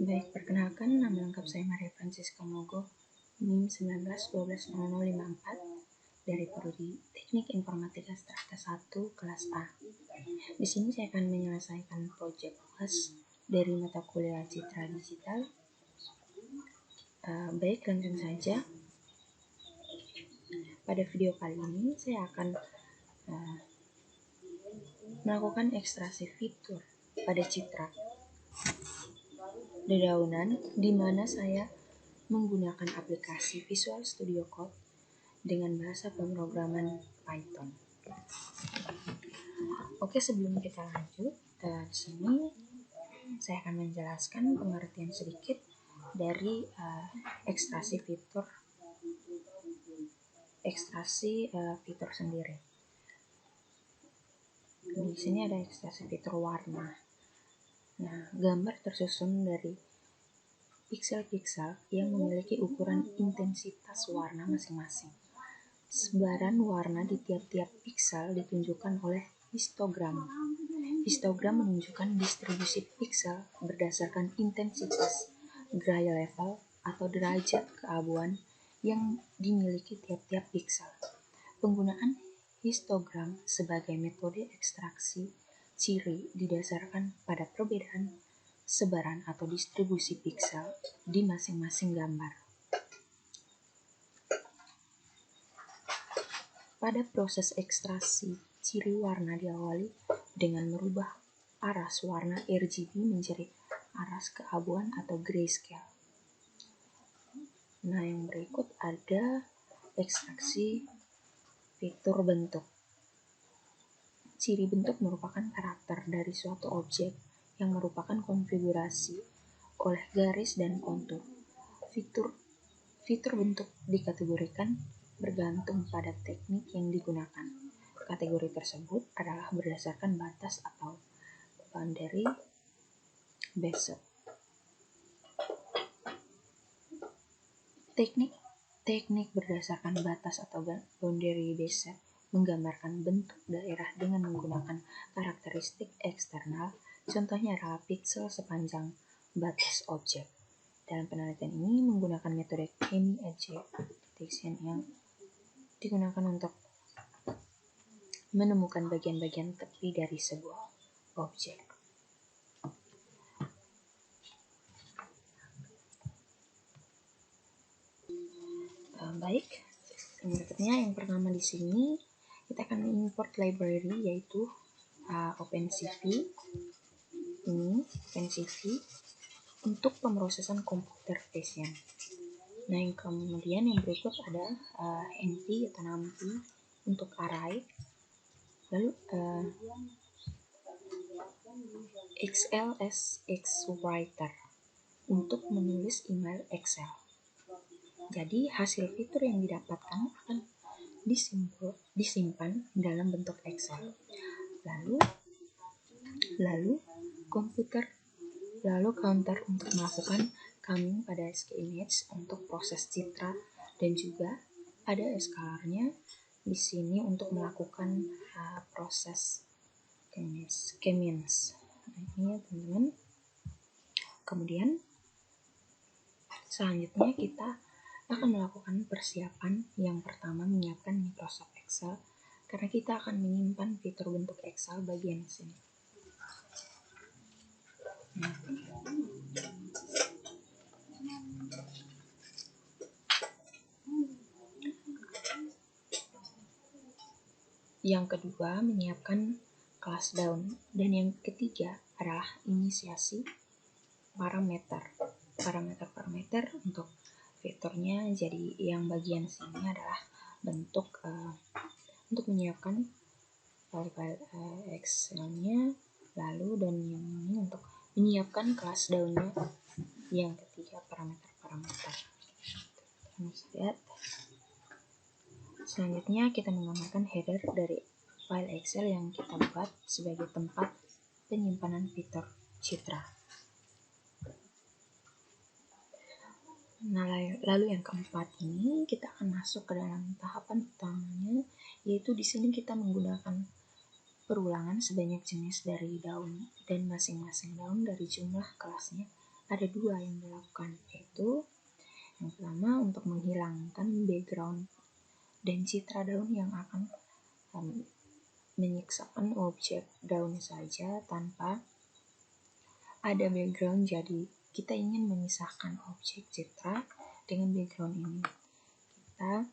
Baik, perkenalkan, nama lengkap saya Maria Francisca Mogo, NIM 19120054 dari Prodi Teknik Informatika Strata 1 kelas A. Di sini saya akan menyelesaikan proyek UAS dari mata kuliah Citra Digital. Baik, langsung saja. Pada video kali ini saya akan melakukan ekstraksi fitur pada Citra dedaunan, di mana saya menggunakan aplikasi Visual Studio Code dengan bahasa pemrograman Python. Oke, sebelum kita lanjut, di sini saya akan menjelaskan pengertian sedikit dari ekstraksi fitur sendiri. Di sini ada ekstraksi fitur warna. Nah, gambar tersusun dari piksel-piksel yang memiliki ukuran intensitas warna masing-masing. Sebaran warna di tiap-tiap piksel ditunjukkan oleh histogram. Histogram menunjukkan distribusi piksel berdasarkan intensitas gray level atau derajat keabuan yang dimiliki tiap-tiap piksel. Penggunaan histogram sebagai metode ekstraksi ciri didasarkan pada perbedaan sebaran atau distribusi piksel di masing-masing gambar. Pada proses ekstraksi, ciri warna diawali dengan merubah aras warna RGB menjadi aras keabuan atau grayscale. Nah, yang berikut ada ekstraksi fitur bentuk. Ciri bentuk merupakan karakter dari suatu objek yang merupakan konfigurasi oleh garis dan kontur. Fitur bentuk dikategorikan bergantung pada teknik yang digunakan. Kategori tersebut adalah berdasarkan batas atau boundary based. Teknik berdasarkan batas atau boundary based menggambarkan bentuk daerah dengan menggunakan karakteristik eksternal. Contohnya adalah piksel sepanjang batas objek. Dalam penelitian ini menggunakan metode Kenny Edge detection yang digunakan untuk menemukan bagian-bagian tepi dari sebuah objek. Baik, berikutnya yang pertama di sini kita akan import library yaitu OpenCV. Ini OpenCV untuk pemrosesan computer vision. Nah, yang kemudian yang berikut ada NP atau NumPy untuk array, lalu XLSX Writer untuk menulis email Excel. Jadi hasil fitur yang didapatkan akan disimpan dalam bentuk Excel. Lalu counter untuk melakukan coming pada skimage untuk proses citra, dan juga ada eskalarnya di sini untuk melakukan proses skimage. Nah, ini ya teman-teman. Kemudian selanjutnya kita akan melakukan persiapan. Yang pertama, menyiapkan Microsoft Excel karena kita akan menyimpan fitur bentuk Excel bagian sini. Yang kedua, menyiapkan class down, dan yang ketiga adalah inisiasi parameter untuk fiturnya. Jadi yang bagian sini adalah bentuk untuk menyiapkan file Excel-nya, lalu dan yang ini untuk menyiapkan class down-nya. Yang ketiga parameter. Lihat. Selanjutnya kita menggunakan header dari file Excel yang kita buat sebagai tempat penyimpanan fitur citra. Nah, lalu yang keempat ini kita akan masuk ke dalam tahapan utamanya, yaitu di sini kita menggunakan perulangan sebanyak jenis dari daun, dan masing-masing daun dari jumlah kelasnya ada dua yang dilakukan, yaitu yang pertama untuk menghilangkan background dan citra daun yang akan menyiksakan objek daun saja tanpa ada background. Jadi kita ingin memisahkan objek citra dengan background ini. Kita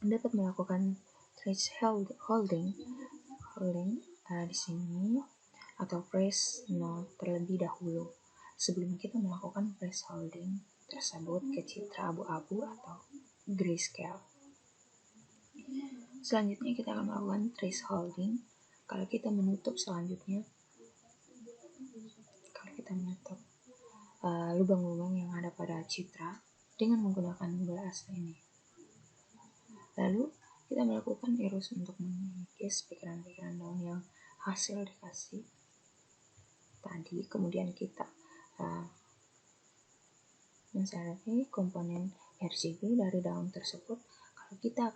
dapat melakukan thresholding di sini atau press note terlebih dahulu sebelum kita melakukan thresholding tersebut ke citra abu-abu atau grayscale. Selanjutnya kita akan melakukan thresholding kalau kita menutup lubang-lubang yang ada pada citra dengan menggunakan gelas ini. Lalu kita melakukan erosi untuk mengikis pikiran-pikiran daun yang hasil dikasih tadi. Kemudian kita mensalati komponen RGB dari daun tersebut. Lalu kita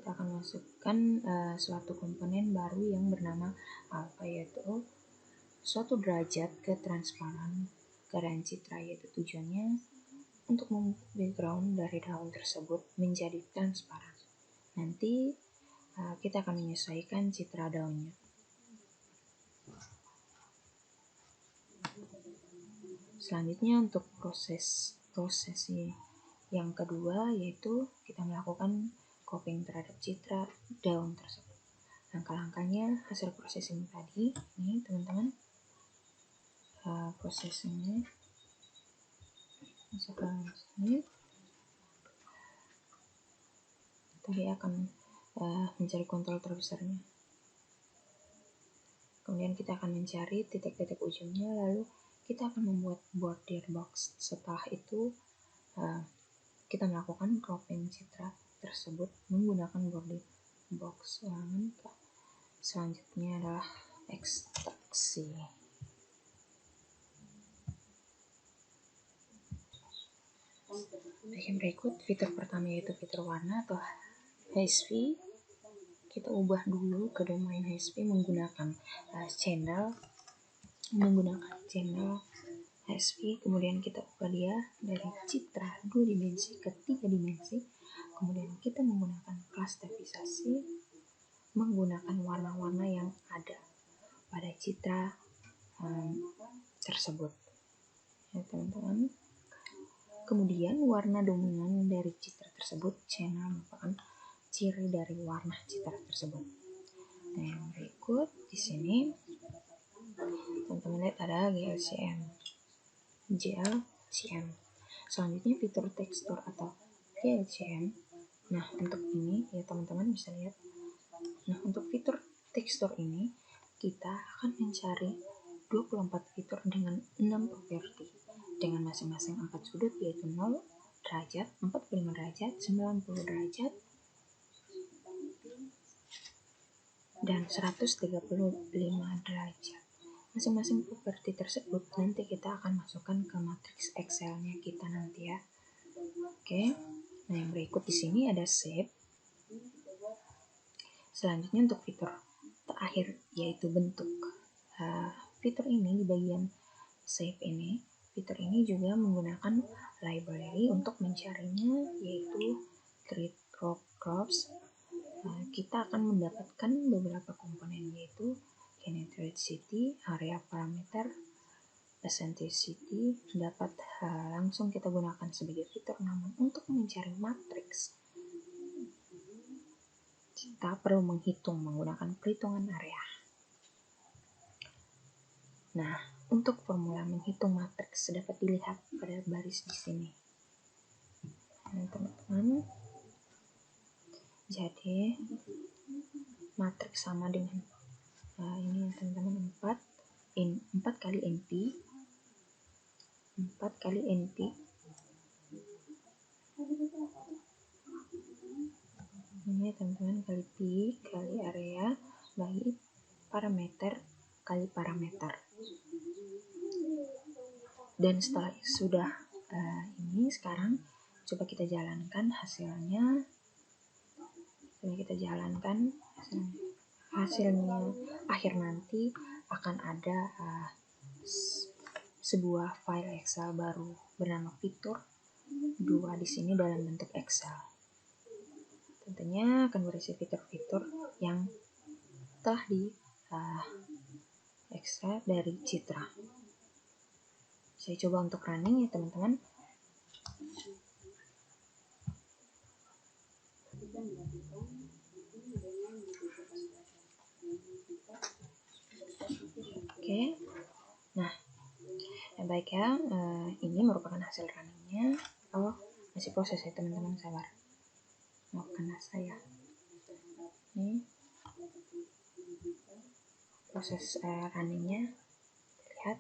akan masukkan suatu komponen baru yang bernama alpha, yaitu suatu derajat ketransparan keadaan citra, yaitu tujuannya untuk membuat background dari daun tersebut menjadi transparan. Nanti kita akan menyesuaikan citra daunnya. Selanjutnya untuk proses yang kedua, yaitu kita melakukan cropping terhadap citra daun tersebut. Langkah-langkahnya hasil processing tadi, ini teman-teman, prosesnya misalkan ini tadi akan mencari kontrol terbesarnya, kemudian kita akan mencari titik-titik ujungnya, lalu kita akan membuat border box. Setelah itu kita melakukan cropping citra tersebut menggunakan border box. Selanjutnya adalah ekstraksi. Bagian berikut fitur pertama yaitu fitur warna atau HSV. Kita ubah dulu ke domain HSV menggunakan channel HSV, kemudian kita ubah dia dari citra 2 dimensi ke 3 dimensi. Kemudian kita menggunakan klasterisasi menggunakan warna-warna yang ada pada citra tersebut, ya teman-teman. Kemudian warna dominan dari citra tersebut, channel, merupakan ciri dari warna citra tersebut. Nah, yang berikut di sini teman-teman lihat ada GLCM. Selanjutnya fitur tekstur atau GLCM. Nah, untuk ini ya teman-teman bisa lihat. Nah, untuk fitur tekstur ini kita akan mencari 24 fitur dengan 6 properti dengan masing-masing 4 sudut, yaitu 0 derajat, 45 derajat, 90 derajat, dan 135 derajat. Masing-masing properti tersebut nanti kita akan masukkan ke matriks Excel-nya kita nanti ya. Oke. Nah, yang berikut di sini ada shape. Selanjutnya untuk fitur terakhir yaitu bentuk. Fitur ini di bagian shape ini, fitur ini juga menggunakan library untuk mencarinya, yaitu grid crops. Kita akan mendapatkan beberapa komponen, yaitu geometricity, area parameter, eccentricity. Dapat langsung kita gunakan sebagai fitur, namun untuk mencari matriks kita perlu menghitung menggunakan perhitungan area. Nah, untuk formula menghitung matriks dapat dilihat pada baris di sini. Nah, teman-teman, jadi matriks sama dengan ini teman-teman 4 kali NP, 4 kali NP, ini teman-teman, kali P kali area bagi parameter kali parameter. Dan setelah sudah ini, sekarang coba kita jalankan hasilnya. Hasilnya akhir nanti akan ada sebuah file Excel baru bernama fitur 2 di sini dalam bentuk Excel. Tentunya akan berisi fitur-fitur yang telah di ekstrak dari Citra. Saya coba untuk running ya teman-teman. Oke. Nah, baik ya, ini merupakan hasil runningnya. Oh, masih proses ya teman-teman, sabar. Maafkan saya. Ini proses runningnya, lihat.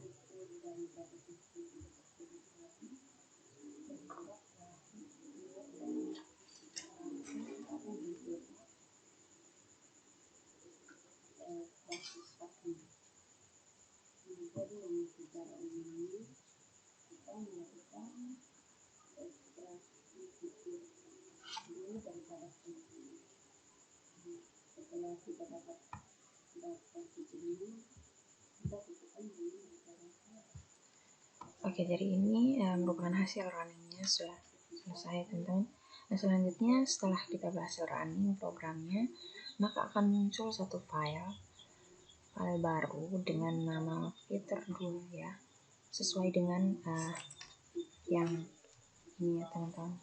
Oke, jadi ini merupakan hasil runningnya sudah selesai teman-teman. Nah, selanjutnya setelah kita berhasil running programnya, maka akan muncul satu file baru dengan nama fitur 2 ya, sesuai dengan yang ini ya teman-teman.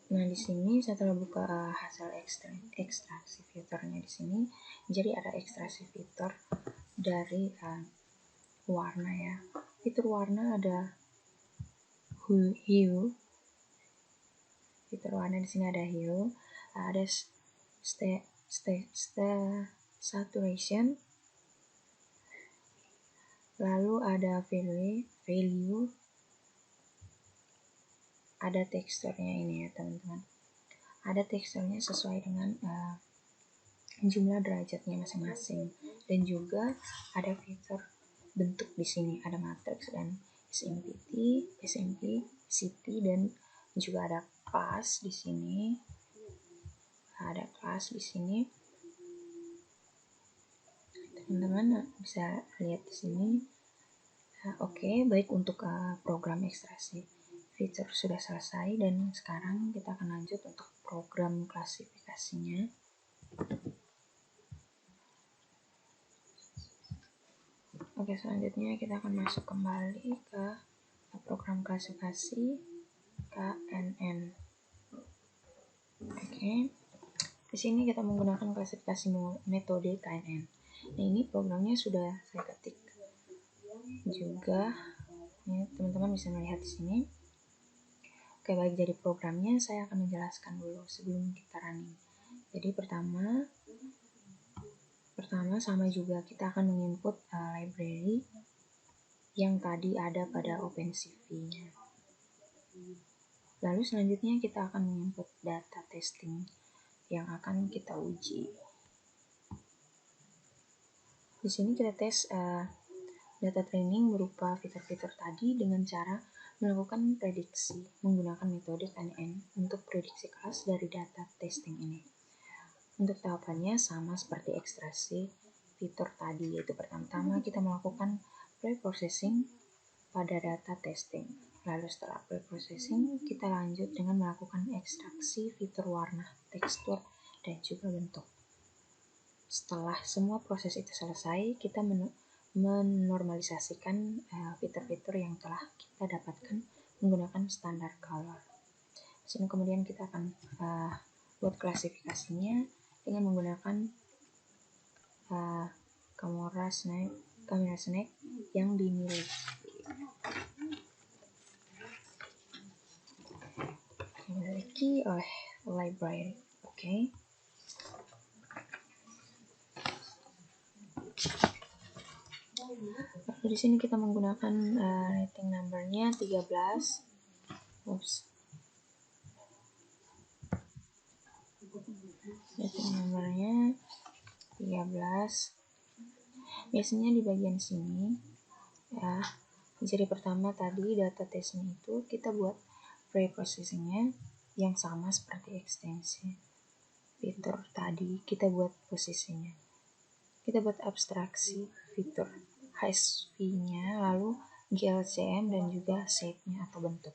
Nah, di sini setelah buka hasil ekstraksi fiturnya di sini, jadi ada ekstraksi fitur dari warna ya. Fitur warna ada hue. Fitur warna di sini ada hue, ada saturation, lalu ada value, ada teksturnya ini ya teman-teman. Ada teksturnya sesuai dengan jumlah derajatnya masing-masing, dan juga ada fitur bentuk di sini, ada matriks dan SMPT, dan juga ada kelas di sini. Ada kelas di sini. Teman-teman bisa lihat di sini. Oke, baik, untuk program ekstraksi fitur sudah selesai, dan sekarang kita akan lanjut untuk program klasifikasinya. Oke, selanjutnya kita akan masuk kembali ke program klasifikasi KNN. Oke, di sini kita menggunakan klasifikasi metode KNN. Nah, ini programnya sudah saya ketik juga. Ini teman-teman bisa melihat di sini. Oke, baik, jadi programnya saya akan menjelaskan dulu sebelum kita running. Jadi pertama sama juga kita akan menginput library yang tadi ada pada OpenCV-nya. Lalu selanjutnya kita akan menginput data testing yang akan kita uji. Di sini kita tes data training berupa fitur-fitur tadi dengan cara melakukan prediksi menggunakan metode KNN untuk prediksi kelas dari data testing ini. Untuk tahapannya sama seperti ekstraksi fitur tadi, yaitu pertama-tama kita melakukan pre-processing pada data testing. Lalu setelah pre-processing, kita lanjut dengan melakukan ekstraksi fitur warna, tekstur, dan juga bentuk. Setelah semua proses itu selesai, kita menormalisasikan fitur-fitur yang telah kita dapatkan menggunakan standar color. Di sini kemudian kita akan buat klasifikasinya dengan menggunakan kamera snake yang dimiliki oleh library. Oke. Lalu di sini kita menggunakan rating numbernya 13. Rating numbernya 13. Biasanya di bagian sini ya. Jadi pertama tadi data testing itu kita buat pre-processingnya yang sama seperti ekstensi. fitur tadi, kita buat posisinya. Kita buat abstraksi fitur HSV-nya, lalu GLCM dan juga shape-nya atau bentuk.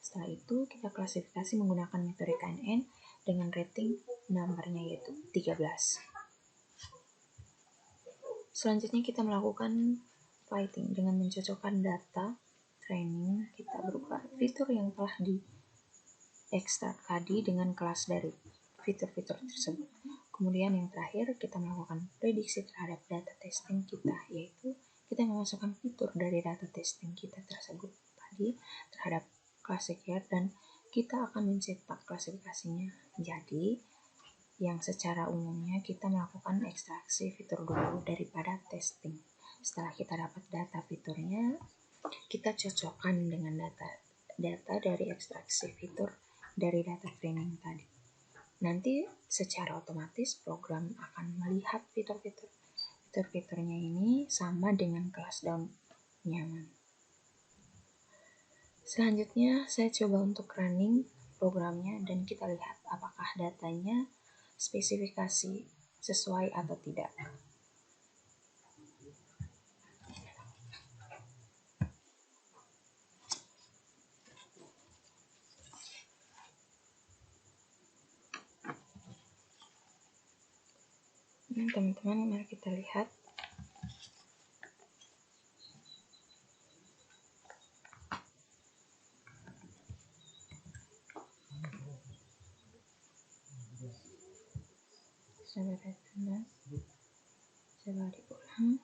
Setelah itu kita klasifikasi menggunakan metode KNN dengan rating number-nya yaitu 13. Selanjutnya kita melakukan fitting dengan mencocokkan data training kita berupa fitur yang telah diekstrak tadi dengan kelas dari fitur-fitur tersebut. Kemudian yang terakhir kita melakukan prediksi terhadap data testing kita, yaitu kita memasukkan fitur dari data testing kita tersebut tadi terhadap classifier dan kita akan mencetak klasifikasinya. Jadi yang secara umumnya kita melakukan ekstraksi fitur dulu daripada testing. Setelah kita dapat data fiturnya, kita cocokkan dengan data dari ekstraksi fitur dari data training tadi. Nanti secara otomatis program akan melihat fitur-fiturnya ini sama dengan kelas daun nyaman. Selanjutnya saya coba untuk running programnya dan kita lihat apakah datanya spesifikasi sesuai atau tidak. Nah, teman-teman, mari kita lihat. Coba diulang.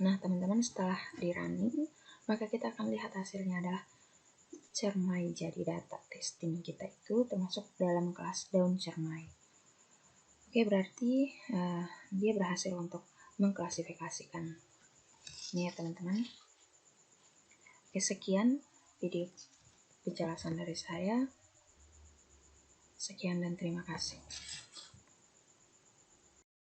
Nah, teman-teman, setelah di running, maka kita akan lihat hasilnya adalah cermai. Jadi data testing kita itu termasuk dalam kelas daun cermai. Oke, berarti dia berhasil untuk mengklasifikasikan. Ini ya teman-teman. Oke, sekian video penjelasan dari saya. Sekian dan terima kasih.